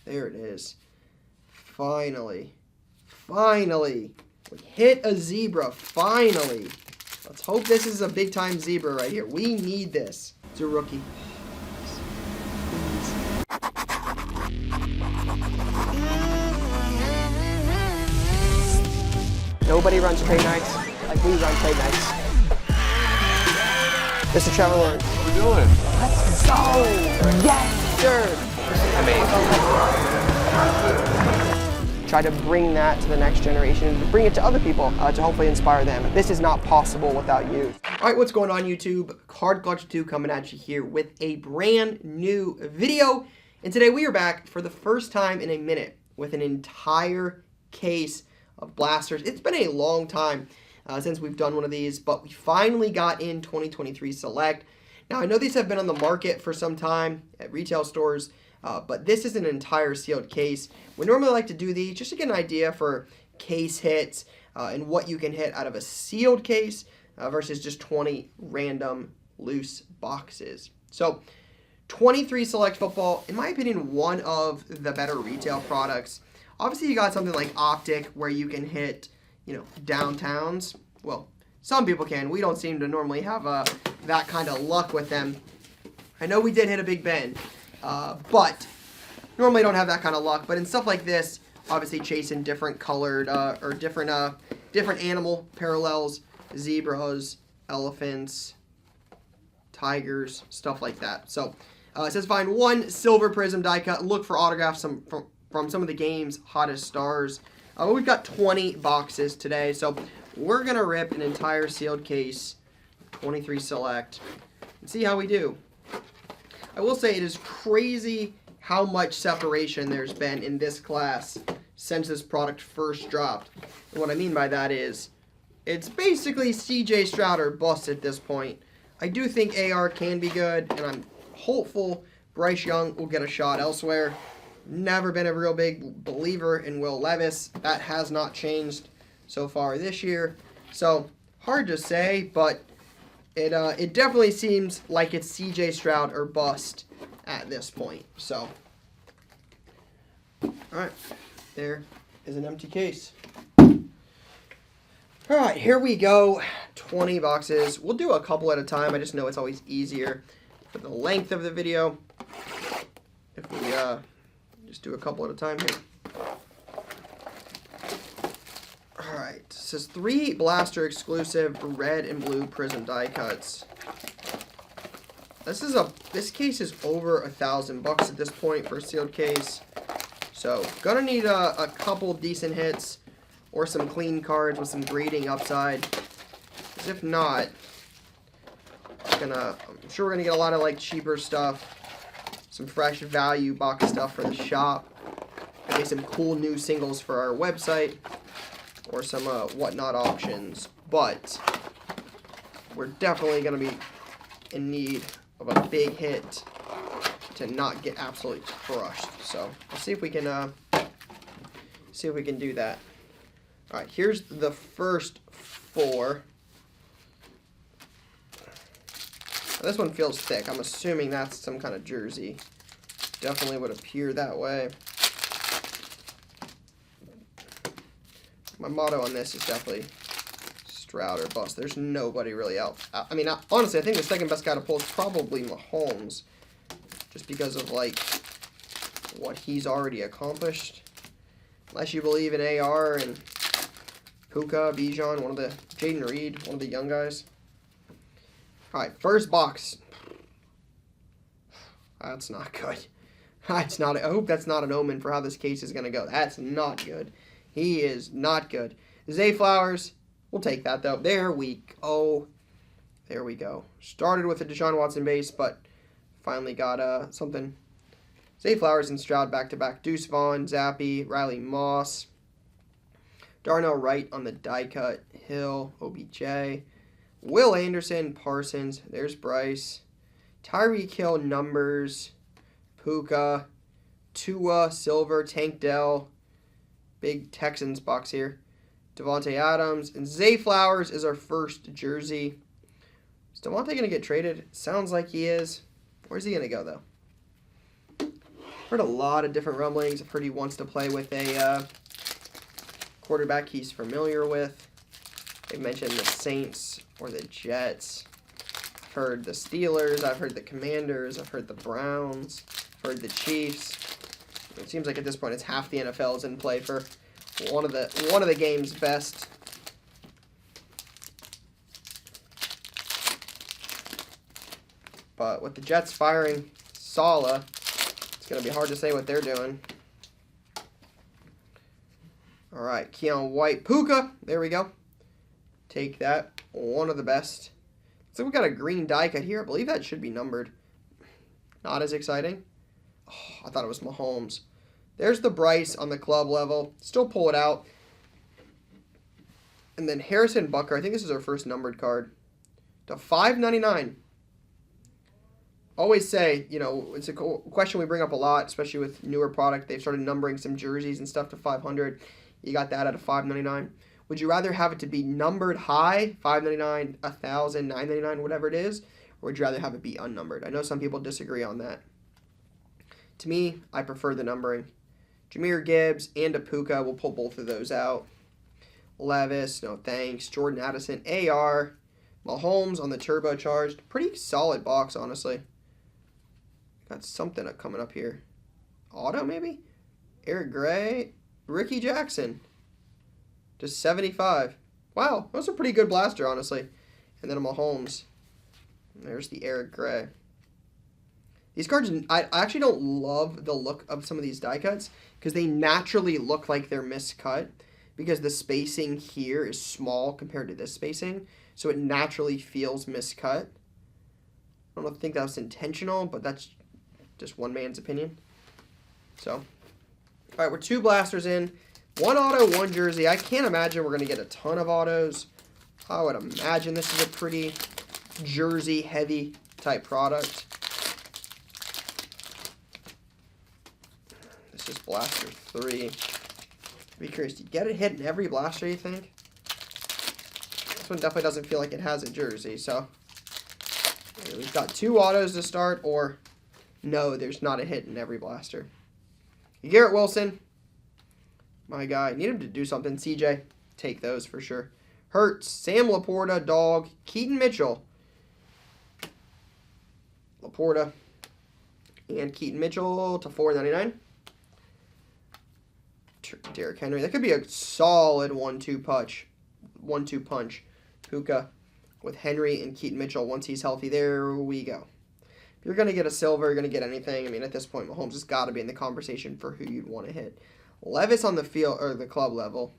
There it is. Finally. Finally. We hit a zebra. Finally. Let's hope this is a big-time zebra right here. We need this. It's a rookie. Nobody runs trade nights like we run trade nights. Mr. Trevor Lawrence. What are we doing? Let's go! Yes, sir! Amazing. Try to bring that to the next generation and to bring it to other people to hopefully inspire them. This is not possible without you. All right, what's going on, YouTube? Card Collector 2 coming at you here with a brand new video. And today we are back for the first time in a minute with an entire case of blasters. It's been a long time since we've done one of these, but we finally got in 2023 Select. Now, I know these have been on the market for some time at retail stores, but this is an entire sealed case. We normally like to do these just to get an idea for case hits and what you can hit out of a sealed case versus just 20 random loose boxes. So 23 Select Football, in my opinion, one of the better retail products. Obviously, you got something like Optic where you can hit, downtowns. Well, some people can. We don't seem to normally have that kind of luck with them. I know we did hit a Big Ben, but normally don't have that kind of luck. But in stuff like this, obviously chasing different colored or different animal parallels, zebras, elephants, tigers, stuff like that. So it says find one silver prism die cut. Look for autographs from some of the game's hottest stars. We've got 20 boxes today, so we're going to rip an entire sealed case, 23 Select, and see how we do. I will say it is crazy how much separation there's been in this class since this product first dropped. And what I mean by that is it's basically CJ Stroud or bust at this point. I do think AR can be good, and I'm hopeful Bryce Young will get a shot elsewhere. Never been a real big believer in Will Levis. That has not changed so far this year. So, hard to say, but it definitely seems like it's CJ Stroud or bust at this point. So, alright, there is an empty case. Alright, here we go. 20 boxes. We'll do a couple at a time. I just know it's always easier for the length of the video if we just do a couple at a time here. Alright, it says 3 blaster exclusive red and blue prism die cuts. This case is over $1,000 at this point for a sealed case. So gonna need a couple decent hits or some clean cards with some grading upside. Because if not, I'm sure we're gonna get a lot of like cheaper stuff. Some fresh value box stuff for the shop. Maybe some cool new singles for our website. Or some whatnot auctions. But we're definitely going to be in need of a big hit to not get absolutely crushed. So let's see if we can do that. Alright, here's the first 4. This one feels thick. I'm assuming that's some kind of jersey. Definitely would appear that way. My motto on this is definitely Stroud or bust. There's nobody really out. I mean, honestly, I think the second best guy to pull is probably Mahomes. Just because of, like, what he's already accomplished. Unless you believe in AR and Puka, Bijan, Jaden Reed, one of the young guys. Alright, first box. That's not good. That's not. I hope that's not an omen for how this case is going to go. That's not good. He is not good. Zay Flowers, we'll take that, though. There we go. There we go. Started with a Deshaun Watson base, but finally got something. Zay Flowers and Stroud back-to-back. Deuce Vaughn, Zappy, Riley Moss. Darnell Wright on the die cut. Hill, OBJ. Will Anderson, Parsons. There's Bryce. Tyreek Hill, numbers. Puka. Tua, Silver, Tank Dell. Big Texans box here. Devontae Adams. And Zay Flowers is our first jersey. Is Devontae going to get traded? Sounds like he is. Where's he going to go, though? Heard a lot of different rumblings. I've heard he wants to play with a quarterback he's familiar with. They've mentioned the Saints or the Jets. I've heard the Steelers. I've heard the Commanders. I've heard the Browns. I've heard the Chiefs. It seems like at this point it's half the NFL is in play for one of the game's best. But with the Jets firing Saleh, it's going to be hard to say what they're doing. All right, Keon White, Puka. There we go. Take that. One of the best. So we got a green die cut here. I believe that should be numbered. Not as exciting. Oh, I thought it was Mahomes. There's the Bryce on the club level. Still pull it out. And then Harrison Butker. I think this is our first numbered card. To $5.99. Always say, you know, it's a question we bring up a lot, especially with newer product. They've started numbering some jerseys and stuff to 500. You got that at a $5.99. Would you rather have it to be numbered high, $5.99, $1,000, $9.99, whatever it is, or would you rather have it be unnumbered? I know some people disagree on that. To me, I prefer the numbering. Jahmyr Gibbs and a Puka, we'll pull both of those out. Levis, no thanks. Jordan Addison, AR. Mahomes on the turbocharged. Pretty solid box, honestly. Got something coming up here. Auto, maybe? Eric Gray. Ricky Jackson. Just 75. Wow, that was a pretty good blaster, honestly. And then a Mahomes. There's the Eric Gray. These cards, I actually don't love the look of some of these die cuts because they naturally look like they're miscut because the spacing here is small compared to this spacing. So it naturally feels miscut. I don't think that was intentional, but that's just one man's opinion. So, all right, we're 2 blasters in. 1 auto, 1 jersey. I can't imagine we're going to get a ton of autos. I would imagine this is a pretty jersey-heavy type product. This is blaster 3. Be curious, do you get a hit in every blaster, you think? This one definitely doesn't feel like it has a jersey, so we've got 2 autos to start, or no, there's not a hit in every blaster. Garrett Wilson, my guy. Need him to do something. CJ, take those for sure. Hurts, Sam Laporta, Dog, Keaton Mitchell. Laporta and Keaton Mitchell to $4.99. Derrick Henry. That could be a solid 1-2 punch. 1-2 punch. Puka with Henry and Keaton Mitchell once he's healthy. There we go. If you're going to get a silver, you're going to get anything. I mean, at this point, Mahomes has got to be in the conversation for who you'd want to hit. Levis on the field, or the club level.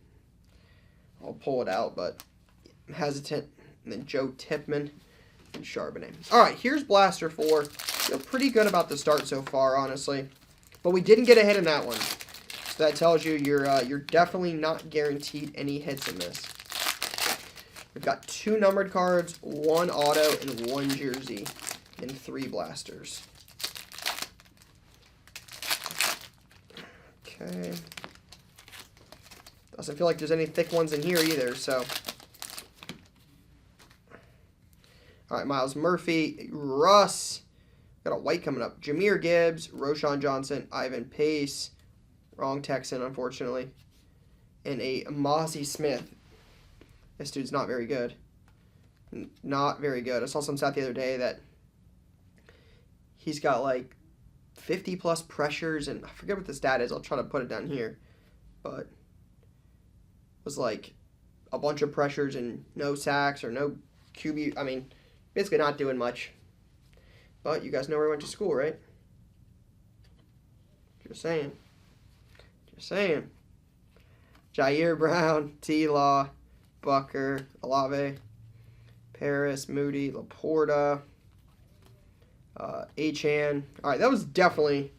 I'll pull it out, but I'm hesitant. And then Joe Tipman and Charbonnet. All right, here's Blaster 4. Feel pretty good about the start so far, honestly. But we didn't get a hit in that one. So that tells you you're definitely not guaranteed any hits in this. We've got 2 numbered cards, 1 auto, and 1 jersey, and 3 blasters. Okay. Doesn't feel like there's any thick ones in here either, so. All right, Miles Murphy, Russ. Got a white coming up. Jahmyr Gibbs, Roshan Johnson, Ivan Pace. Wrong Texan, unfortunately. And a Mozzie Smith. This dude's not very good. Not very good. I saw some stat the other day that he's got like 50 plus pressures, and I forget what the stat is. I'll try to put it down here. But it was like a bunch of pressures and no sacks or no QB. I mean, basically not doing much. But you guys know where he went to school, right? Just saying. Just saying. Jair Brown, T-Law, Bucker, Olave, Paris, Moody, Laporta, Achan. All right, that was definitely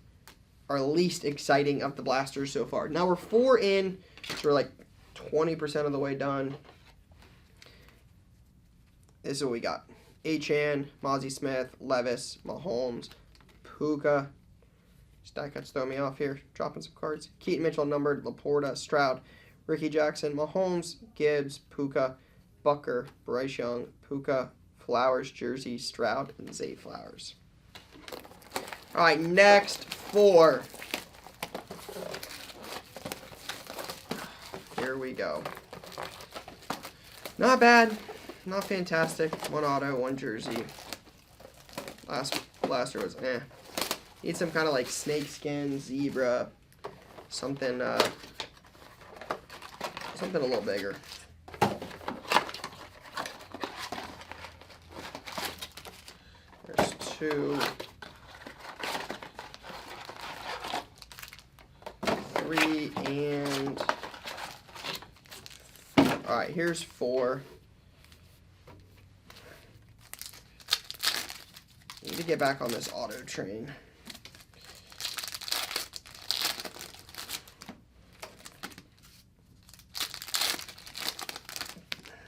our least exciting of the blasters so far. Now we're 4 in, so we're like 20% of the way done. This is what we got. Achan, Mozzie Smith, Levis, Mahomes, Puka. Stack cuts throw me off here. Dropping some cards. Keaton Mitchell numbered, Laporta, Stroud, Ricky Jackson, Mahomes, Gibbs, Puka, Bucker, Bryce Young, Puka, Flowers, Jersey, Stroud, and Zay Flowers. All right, next 4. here we go. Not bad. Not fantastic. 1 auto, 1 jersey. Last blaster was eh. Need some kind of like snakeskin, zebra, something something a little bigger. There's 2, 3, and all right, here's 4. Need to get back on this auto train.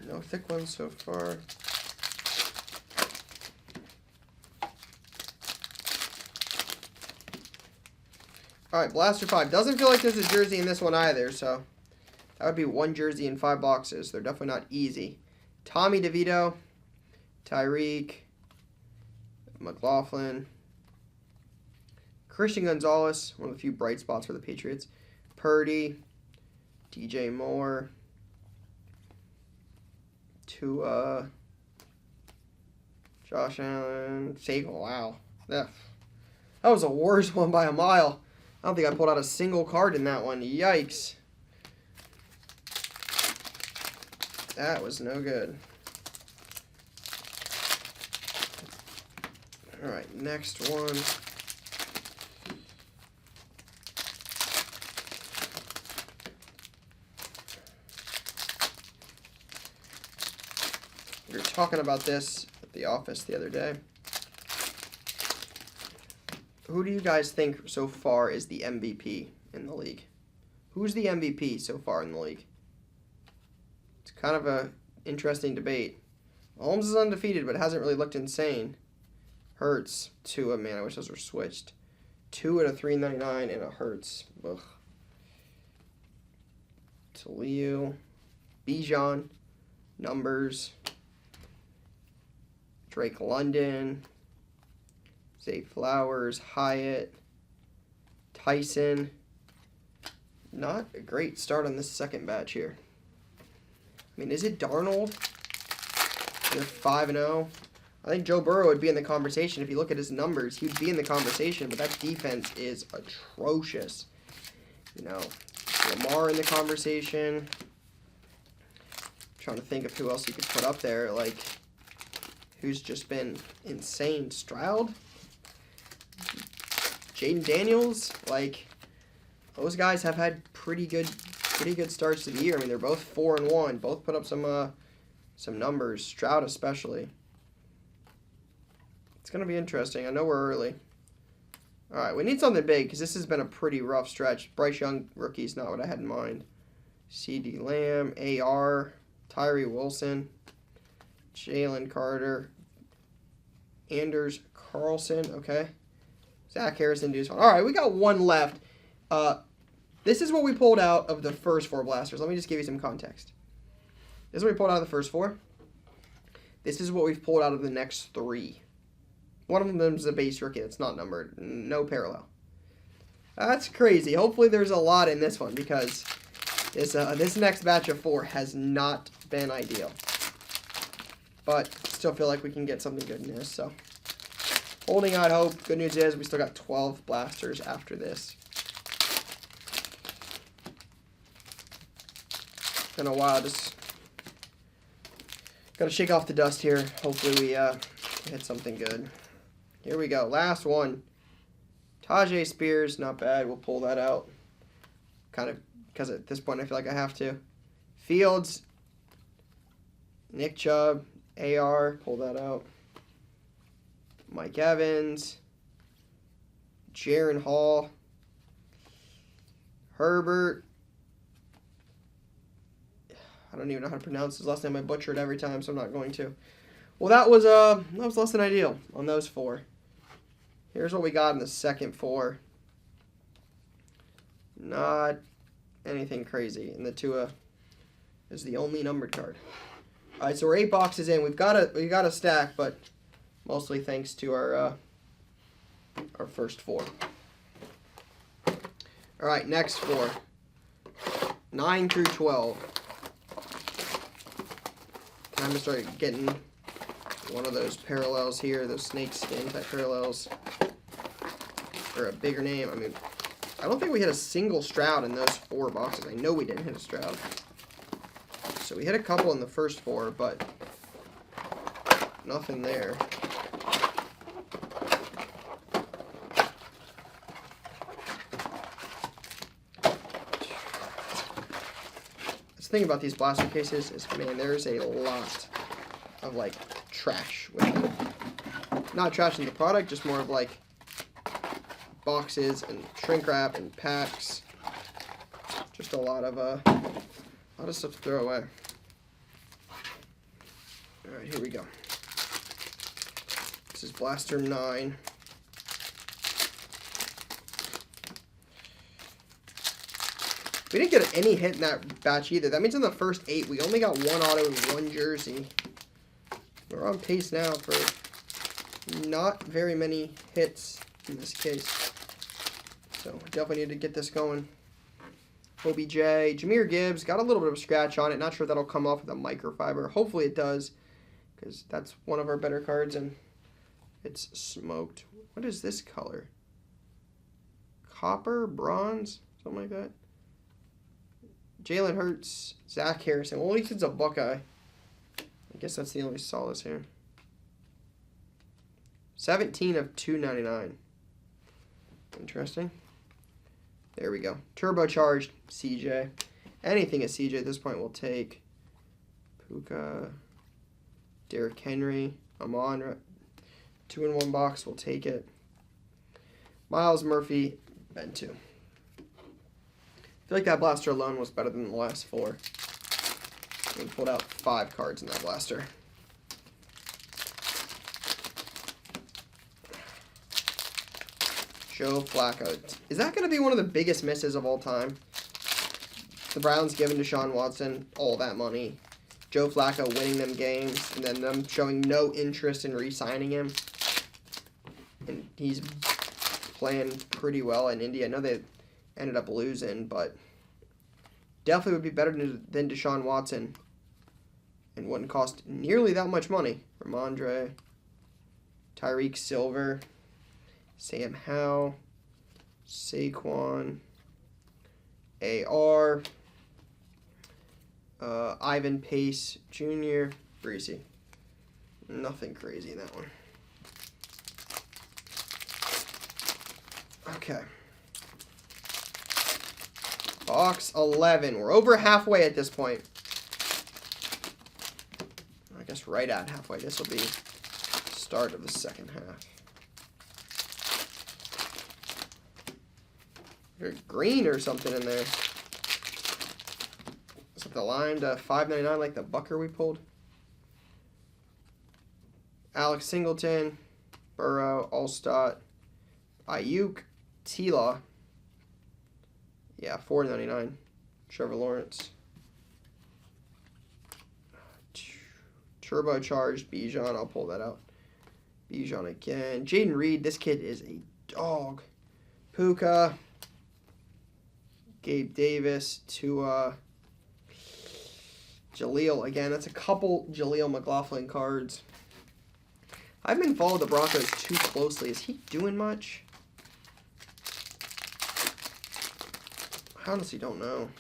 No thick ones so far. Alright, Blaster 5. Doesn't feel like there's a jersey in this one either, so that would be 1 jersey in 5 boxes. They're definitely not easy. Tommy DeVito, Tyreek, McLaughlin, Christian Gonzalez, one of the few bright spots for the Patriots, Purdy, DJ Moore, Tua, Josh Allen, Saquon. Wow. That was the worst one by a mile. I don't think I pulled out a single card in that one. Yikes. That was no good. Alright, next one. We were talking about this at the office the other day. Who do you guys think so far is the MVP in the league? Who's the MVP so far in the league? It's kind of a interesting debate. Mahomes is undefeated, but hasn't really looked insane. Hurts, Tua, man, I wish those were switched. 2 at a 399 and a Hurts. Ugh. Talil, Bijan, numbers. Drake London, Zay Flowers, Hyatt, Tyson. Not a great start on this second batch here. I mean, is it Darnold? They're 5-0. I think Joe Burrow would be in the conversation. If you look at his numbers, he'd be in the conversation, but that defense is atrocious. You know, Lamar in the conversation. I'm trying to think of who else you could put up there, like, who's just been insane. Stroud? Jaden Daniels? Like, those guys have had pretty good starts to the year. I mean, they're both 4-1. Both put up some numbers. Stroud especially. It's going to be interesting. I know we're early. All right, we need something big because this has been a pretty rough stretch. Bryce Young rookie's not what I had in mind. CeeDee Lamb, AR, Tyree Wilson, Jalen Carter, Anders Carlson, okay. Zach Harrison, Deuce. All right, we got one left. This is what we pulled out of the first 4 blasters. Let me just give you some context. This is what we pulled out of the first 4. This is what we've pulled out of the next 3. One of them is a base rookie that's not numbered. No parallel. That's crazy. Hopefully there's a lot in this one because this next batch of 4 has not been ideal. But still feel like we can get something good in this. So holding out hope. Good news is we still got 12 blasters after this. Been a while. Just got to shake off the dust here. Hopefully we hit something good. Here we go. Last one. Tajay Spears. Not bad. We'll pull that out. Kind of because at this point I feel like I have to. Fields. Nick Chubb. AR. Pull that out. Mike Evans. Jaron Hall. Herbert. I don't even know how to pronounce his last name. I butcher it every time, so I'm not going to. Well, that was less than ideal on those 4. Here's what we got in the second 4. Not anything crazy. And the Tua is the only numbered card. All right, so we're 8 boxes in. We got a stack, but mostly thanks to our first 4. All right, next 4. 9 through 12. I'm going to start getting one of those parallels here, those snake skin type parallels. Or a bigger name. I mean, I don't think we hit a single Stroud in those 4 boxes. I know we didn't hit a Stroud. So we hit a couple in the first 4, but nothing there. The thing about these blaster cases is, man, there's a lot of, like, trash with them. Not trash in the product, just more of, like, boxes and shrink wrap and packs. Just a lot of stuff to throw away. Alright, here we go. This is Blaster 9. We didn't get any hit in that batch either. That means in the first 8, we only got 1 auto and 1 jersey. We're on pace now for not very many hits in this case. So, definitely need to get this going. OBJ. Jahmyr Gibbs. Got a little bit of a scratch on it. Not sure that'll come off with a microfiber. Hopefully it does, because that's one of our better cards, and it's smoked. What is this color? Copper? Bronze? Something like that. Jalen Hurts, Zach Harrison. Well, at least it's a Buckeye. I guess that's the only solace here. 17 of 299. Interesting. There we go. Turbocharged CJ. Anything at CJ at this point we'll take. Puka. Derrick Henry. Amon. 2-in-1 box. We'll take it. Miles Murphy. Ben 2. I feel like that blaster alone was better than the last 4. We pulled out 5 cards in that blaster. Joe Flacco. Is that going to be one of the biggest misses of all time? The Browns giving Deshaun Watson all that money. Joe Flacco winning them games, and then them showing no interest in re-signing him. And he's playing pretty well in Indy. I know they ended up losing, but definitely would be better than Deshaun Watson and wouldn't cost nearly that much money. Ramondre, Tyreek Silver, Sam Howell, Saquon, AR, Ivan Pace Jr., Breezy. Nothing crazy in that one. Okay. Box 11. We're over halfway at this point. I guess right at halfway. This will be start of the second half. There's green or something in there. Is it the line to $5.99 like the Bucker we pulled? Alex Singleton, Burrow, Allstott, Ayuk, T-Law. Yeah, $4.99. Trevor Lawrence. Turbocharged Bijan. I'll pull that out. Bijan again. Jaden Reed. This kid is a dog. Puka. Gabe Davis. Tua. Jaleel. Again, that's a couple Jaleel McLaughlin cards. I haven't been following the Broncos too closely. Is he doing much? I honestly don't know.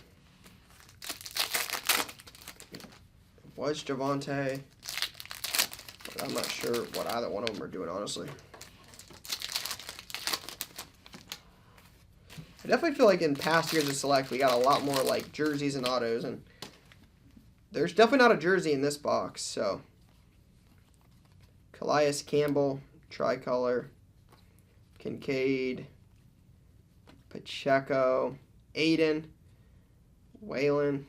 It was Javonte, but I'm not sure what either one of them are doing, honestly. I definitely feel like in past years of Select, we got a lot more like jerseys and autos, and there's definitely not a jersey in this box, so. Calais Campbell, Tricolor, Kincaid, Pacheco, Aiden, Waylon,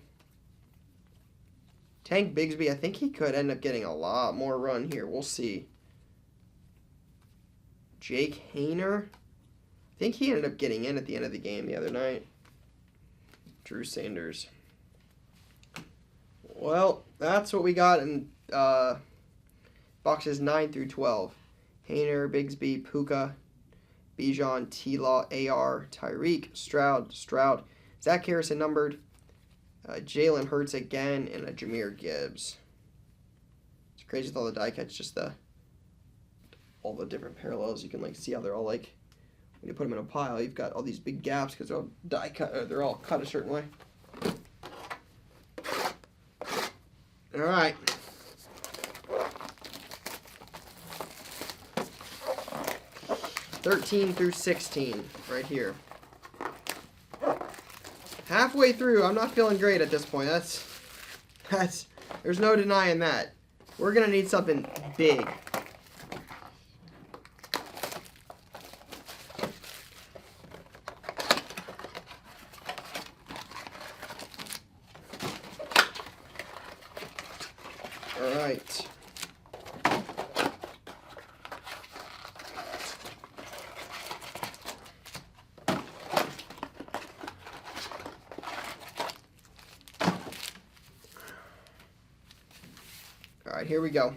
Tank Bigsby. I think he could end up getting a lot more run here. We'll see. Jake Hayner. I think he ended up getting in at the end of the game the other night. Drew Sanders. Well, that's what we got in boxes 9 through 12. Hayner, Bigsby, Puka, Bijan, T-Law, AR, Tyreek, Stroud, Zach Harrison numbered, Jalen Hurts again, and a Jahmyr Gibbs. It's crazy with all the die cuts, just all the different parallels. You can like see how they're all like, when you put them in a pile, you've got all these big gaps because they're all die cut. They're all cut a certain way. All right. (13 through 16) right here. Halfway through, I'm not feeling great at this point. That's there's no denying that. We're gonna need something big. All right. Alright, here we go.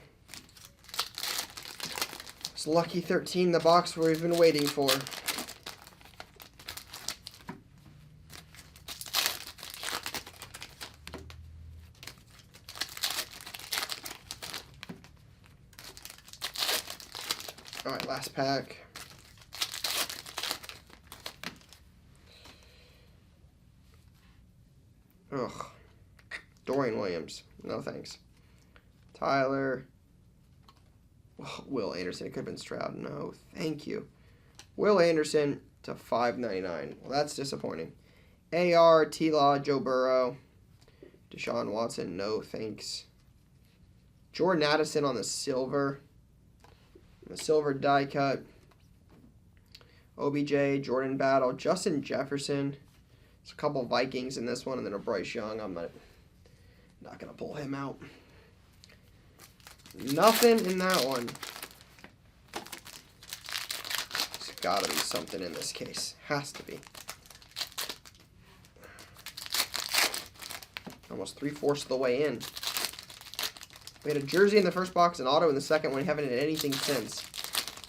It's lucky 13, the box we've been waiting for. Alright, last pack. Ugh. Dorian Williams. No thanks. Tyler. Oh, Will Anderson. It could have been Stroud. No, thank you. Will Anderson to $5.99. Well, that's disappointing. AR, T-Law, Joe Burrow. Deshaun Watson. No, thanks. Jordan Addison on the silver. The silver die cut. OBJ, Jordan Battle, Justin Jefferson. There's a couple Vikings in this one, and then a Bryce Young. I'm not going to pull him out. Nothing in that one. There's got to be something in this case. Has to be. Almost 3/4 of the way in. We had a jersey in the first box, an auto in the second one. We haven't had anything since.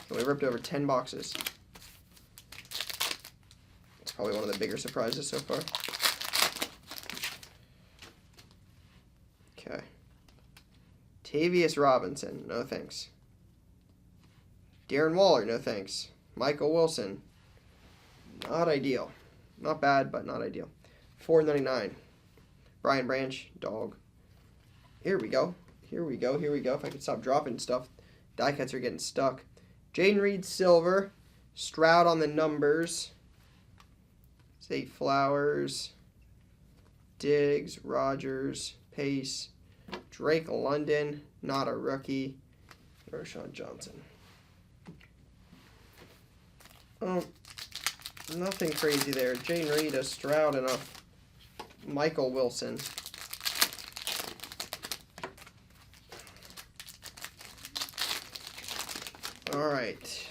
And we ripped over 10 boxes. It's probably one of the bigger surprises so far. Okay. Tavius Robinson, no thanks. Darren Waller, no thanks. Michael Wilson, not ideal. Not bad, but not ideal. $4.99. Brian Branch, dog. Here we go. Here we go. Here we go. If I could stop dropping stuff. Die cuts are getting stuck. Jaden Reed, silver. Stroud on the numbers. Zay Flowers. Diggs, Rogers, Pace. Drake London, not a rookie. Roshan Johnson. Oh, nothing crazy there. Jaden Reed, a Stroud, and a Michael Wilson. All right.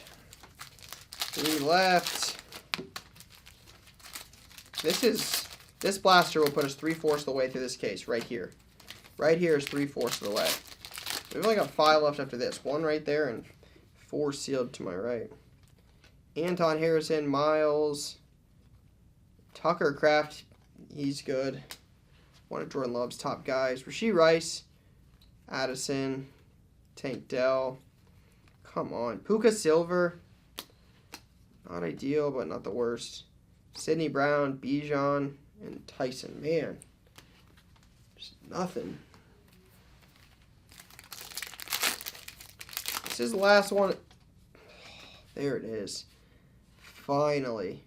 3 left. This blaster will put us 3/4 of the way through this case right here. Right here is 3/4 of the way. We've only got 5 left after this. 1 right there and 4 sealed to my right. Anton Harrison, Miles, Tucker Kraft, he's good. One of Jordan Love's top guys. Rashee Rice, Addison, Tank Dell. Come on. Puka Silver. Not ideal, but not the worst. Sidney Brown, Bijan, and Tyson. Man. Just nothing. This is the last one. There it is. Finally.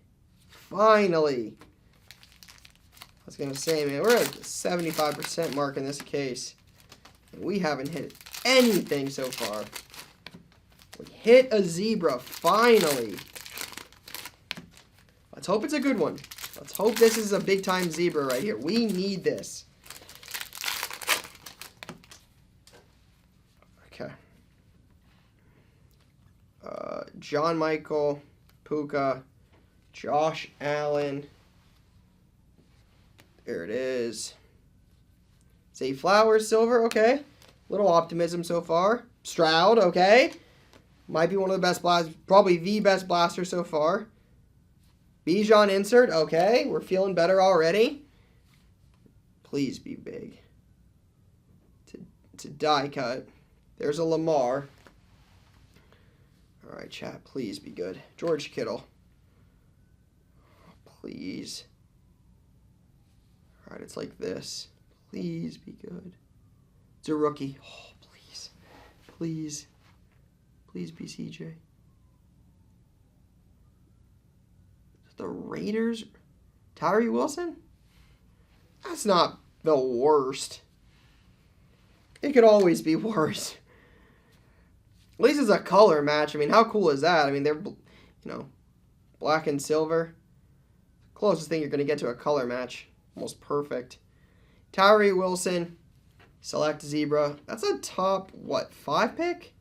Finally. I was going to say, man, we're at the 75% mark in this case. And we haven't hit anything so far. We hit a zebra, finally. Let's hope it's a good one. Let's hope this is a big-time zebra right here. We need this. Okay. John Michael, Puka, Josh Allen. There it is. Zay Flowers, silver, okay. Little optimism so far. Stroud, okay. Might be one of the best blasters, probably the best blaster so far. Bijan insert, okay. We're feeling better already. Please be big. To die cut. There's a Lamar. All right, chat. Please be good. George Kittle. Please. All right, it's like this. Please be good. It's a rookie. Oh, please. Please. Please be CJ. The Raiders? Tyree Wilson? That's not the worst. It could always be worse. At least it's a color match. I mean, how cool is that? I mean, they're, black and silver. Closest thing you're going to get to a color match. Almost perfect. Tyree Wilson. Select Zebra. That's a top, 5 pick?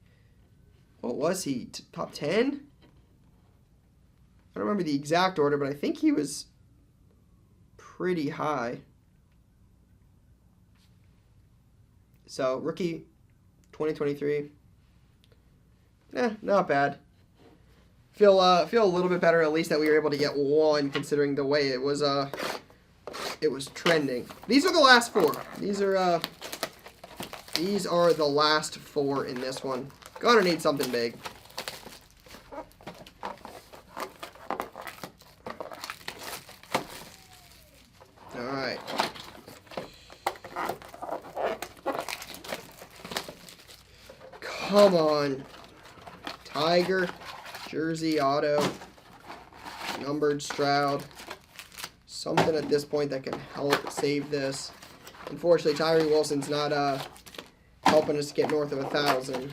What was he? Top 10? I don't remember the exact order, but I think he was pretty high. So, rookie 2023. Not bad. Feel a little bit better at least that we were able to get one, considering the way it was trending. These are the last 4. These are the last 4 in this one. Gonna need something big. All right. Come on. Tiger, jersey, auto, numbered Stroud. Something at this point that can help save this. Unfortunately, Tyree Wilson's not helping us get north of 1,000.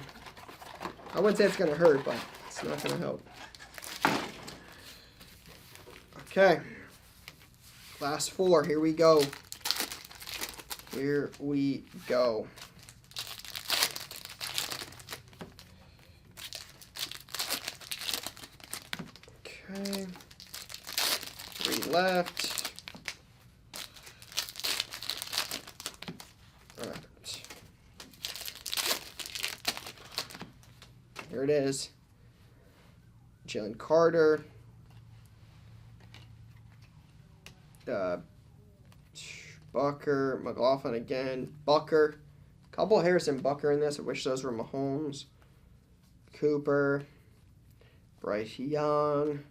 I wouldn't say it's going to hurt, but it's not going to help. Okay. Last 4. Here we go. Here we go. Okay. 3 left. All right. Here it is. Jalen Carter. Bucker. McLaughlin again. Bucker. Couple Harrison Bucker in this. I wish those were Mahomes. Cooper. Bryce Young.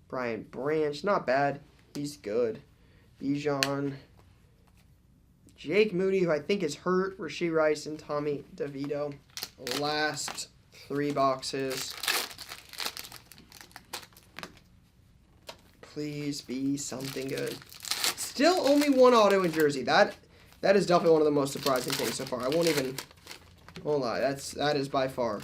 Brian Branch. Not bad. He's good. Bijan. Jake Moody, who I think is hurt. Rashee Rice and Tommy DeVito. Last 3 boxes. Please be something good. Still only 1 auto in jersey. That is definitely one of the most surprising things so far. I won't lie. That is by far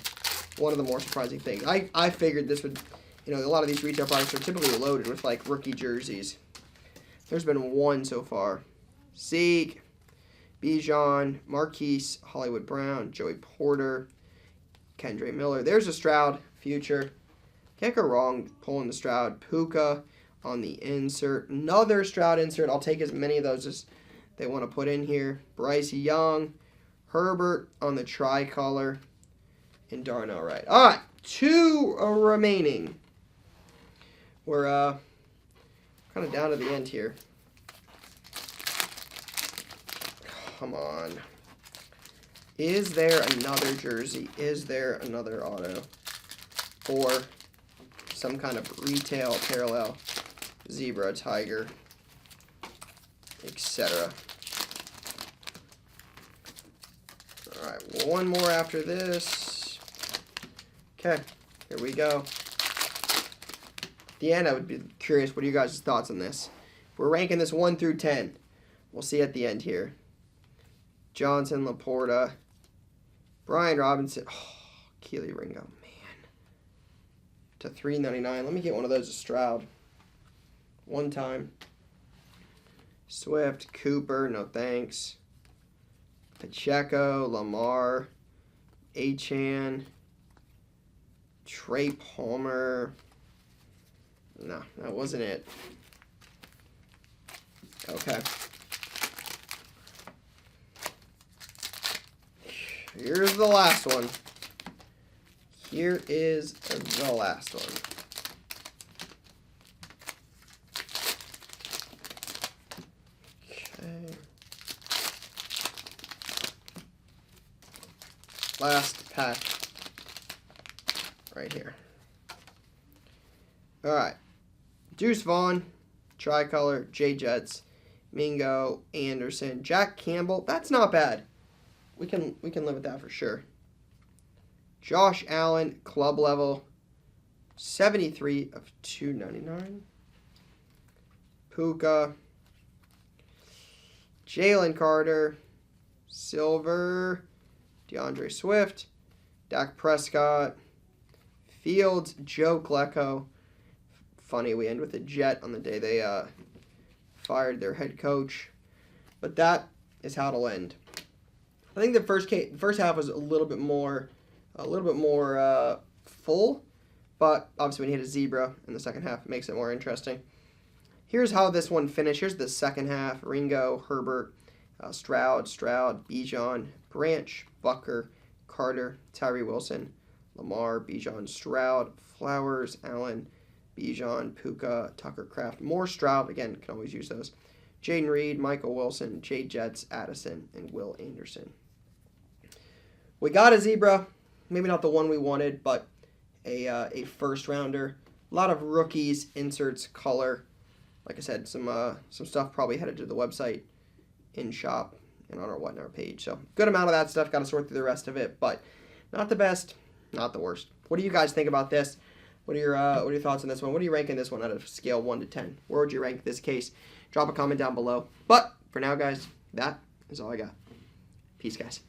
one of the more surprising things. I figured this would, a lot of these retail products are typically loaded with like rookie jerseys. There's been 1 so far. Zeke, Bijan, Marquise, Hollywood Brown, Joey Porter, Kendre Miller. There's a Stroud future. Can't go wrong pulling the Stroud. Puka on the insert. Another Stroud insert. I'll take as many of those as they want to put in here. Bryce Young, Herbert on the tricolor, and Darnell Wright. All right, 2 remaining. We're kind of down to the end here. Come on. Is there another jersey? Is there another auto? Or some kind of retail parallel? Zebra, Tiger, etc. All right, 1 more after this. Okay, here we go. At the end, I would be curious, what are you guys' thoughts on this? We're ranking this 1 through 10. We'll see at the end here. Johnson, Laporta, Brian Robinson. Oh, Keely Ringo, man. To $3.99. Let me get one of those to Stroud. 1 time. Swift, Cooper, no thanks. Pacheco, Lamar, Achan, Trey Palmer. No, that wasn't it. Okay. Here's the last one. Here is the last one. Okay. last pack right here. All right. Deuce Vaughn, Tricolor, J-Jets, Mingo, Anderson, Jack Campbell. That's not bad. We can live with that for sure. Josh Allen, club level, 73 of 299. Puka, Jalen Carter, Silver, DeAndre Swift, Dak Prescott, Fields, Joe Klecko. Funny, we end with a Jet on the day they fired their head coach. But that is how it'll end. I think the first half was a little bit more full, but obviously when you hit a zebra in the second half, it makes it more interesting. Here's how this one finished. Here's the second half. Ringo, Herbert, Stroud, Bijan, Branch, Bucker, Carter, Tyree Wilson, Lamar, Bijan, Stroud, Flowers, Allen, Bijan, Puka, Tucker Kraft, more Stroud. Again, can always use those. Jaden Reed, Michael Wilson, Jay Jets, Addison, and Will Anderson. We got a zebra. Maybe not the one we wanted, but a first rounder. A lot of rookies, inserts, color. Like I said, some stuff probably headed to the website, in shop, and on our page. So good amount of that stuff. Got to sort through the rest of it, but not the best, not the worst. What do you guys think about this? What are your thoughts on this one? What are you ranking this one out of scale 1 to 10? Where would you rank this case? Drop a comment down below. But for now, guys, that is all I got. Peace, guys.